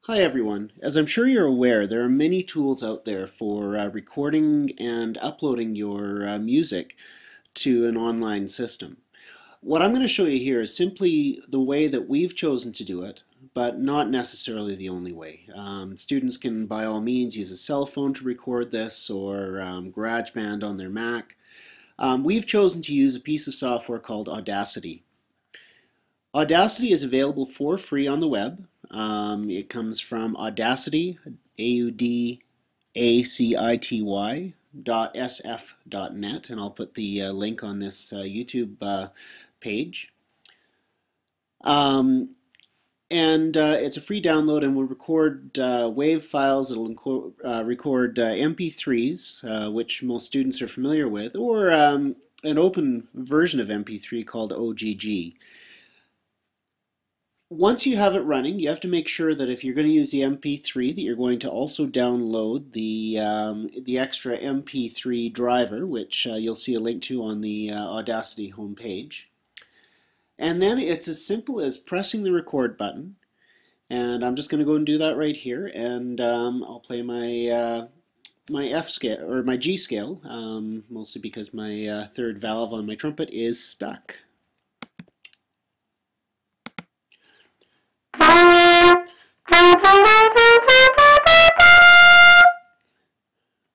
Hi everyone. As I'm sure you're aware, there are many tools out there for recording and uploading your music to an online system. What I'm going to show you here is simply the way that we've chosen to do it, but not necessarily the only way. Students can by all means use a cell phone to record this or GarageBand on their Mac. We've chosen to use a piece of software called Audacity. Audacity is available for free on the web. It comes from Audacity, AUDACITY.sf.net, and I'll put the link on this YouTube page. It's a free download and will record WAV files. It'll record MP3s, which most students are familiar with, or an open version of MP3 called OGG. Once you have it running, you have to make sure that if you're going to use the MP3 that you're going to also download the extra MP3 driver, which you'll see a link to on the Audacity homepage. And then it's as simple as pressing the record button, and I'm just going to go and do that right here, and I'll play my my F scale or my G scale, mostly because my third valve on my trumpet is stuck.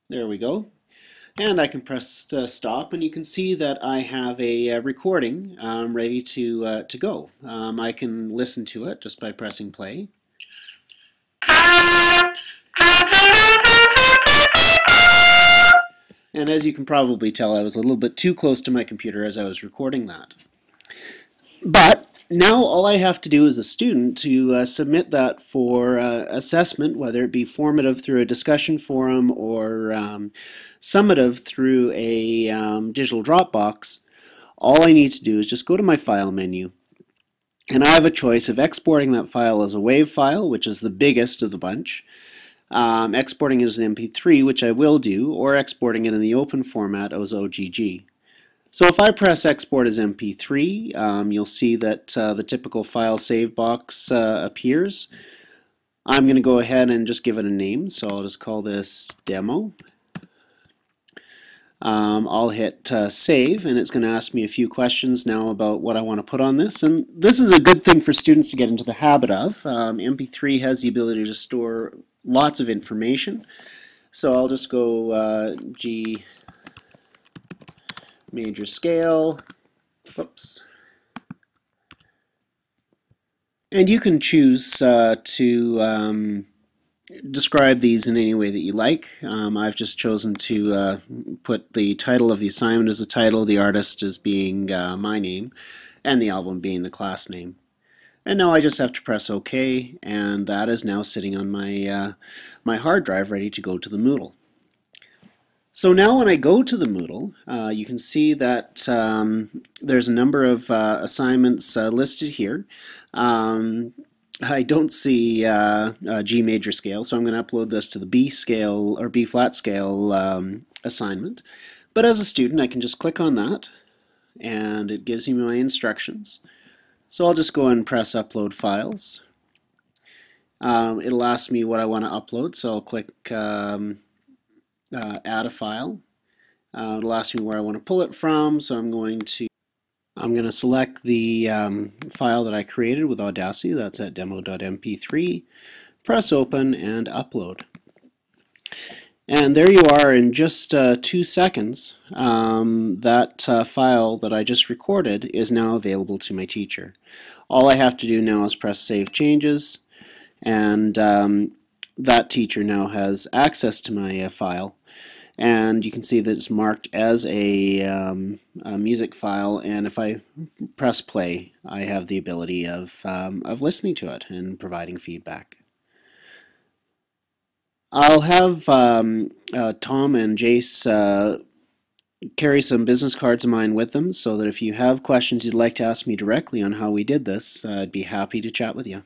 There we go. And I can press stop, and you can see that I have a recording ready to go. I can listen to it just by pressing play. And as you can probably tell, I was a little bit too close to my computer as I was recording that. But now all I have to do as a student to submit that for assessment, whether it be formative through a discussion forum or summative through a digital Dropbox, all I need to do is just go to my file menu, and I have a choice of exporting that file as a WAV file, which is the biggest of the bunch, exporting it as an MP3, which I will do, or exporting it in the open format as OGG. So if I press export as MP3, you'll see that the typical file save box appears. I'm going to go ahead and just give it a name, so I'll just call this demo. I'll hit save, and it's going to ask me a few questions now about what I want to put on this. And this is a good thing for students to get into the habit of. MP3 has the ability to store lots of information. So I'll just go G major scale, whoops. And you can choose to describe these in any way that you like. I've just chosen to put the title of the assignment as the title, the artist as being my name, and the album being the class name. And now I just have to press OK, and that is now sitting on my, my hard drive ready to go to the Moodle. So now when I go to the Moodle, you can see that there's a number of assignments listed here. I don't see G major scale, so I'm going to upload this to the B scale or B flat scale assignment. But as a student, I can just click on that, and it gives me my instructions. So I'll just go and press upload files. It'll ask me what I want to upload, so I'll click add a file. It'll ask me where I want to pull it from, so I'm going to select the file that I created with Audacity. That's at demo.mp3. Press open and upload. And there you are in just 2 seconds. That file that I just recorded is now available to my teacher. All I have to do now is press Save Changes, and that teacher now has access to my file. And you can see that it's marked as a music file, and if I press play, I have the ability of listening to it and providing feedback. I'll have Tom and Jace carry some business cards of mine with them, so that if you have questions you'd like to ask me directly on how we did this, I'd be happy to chat with you.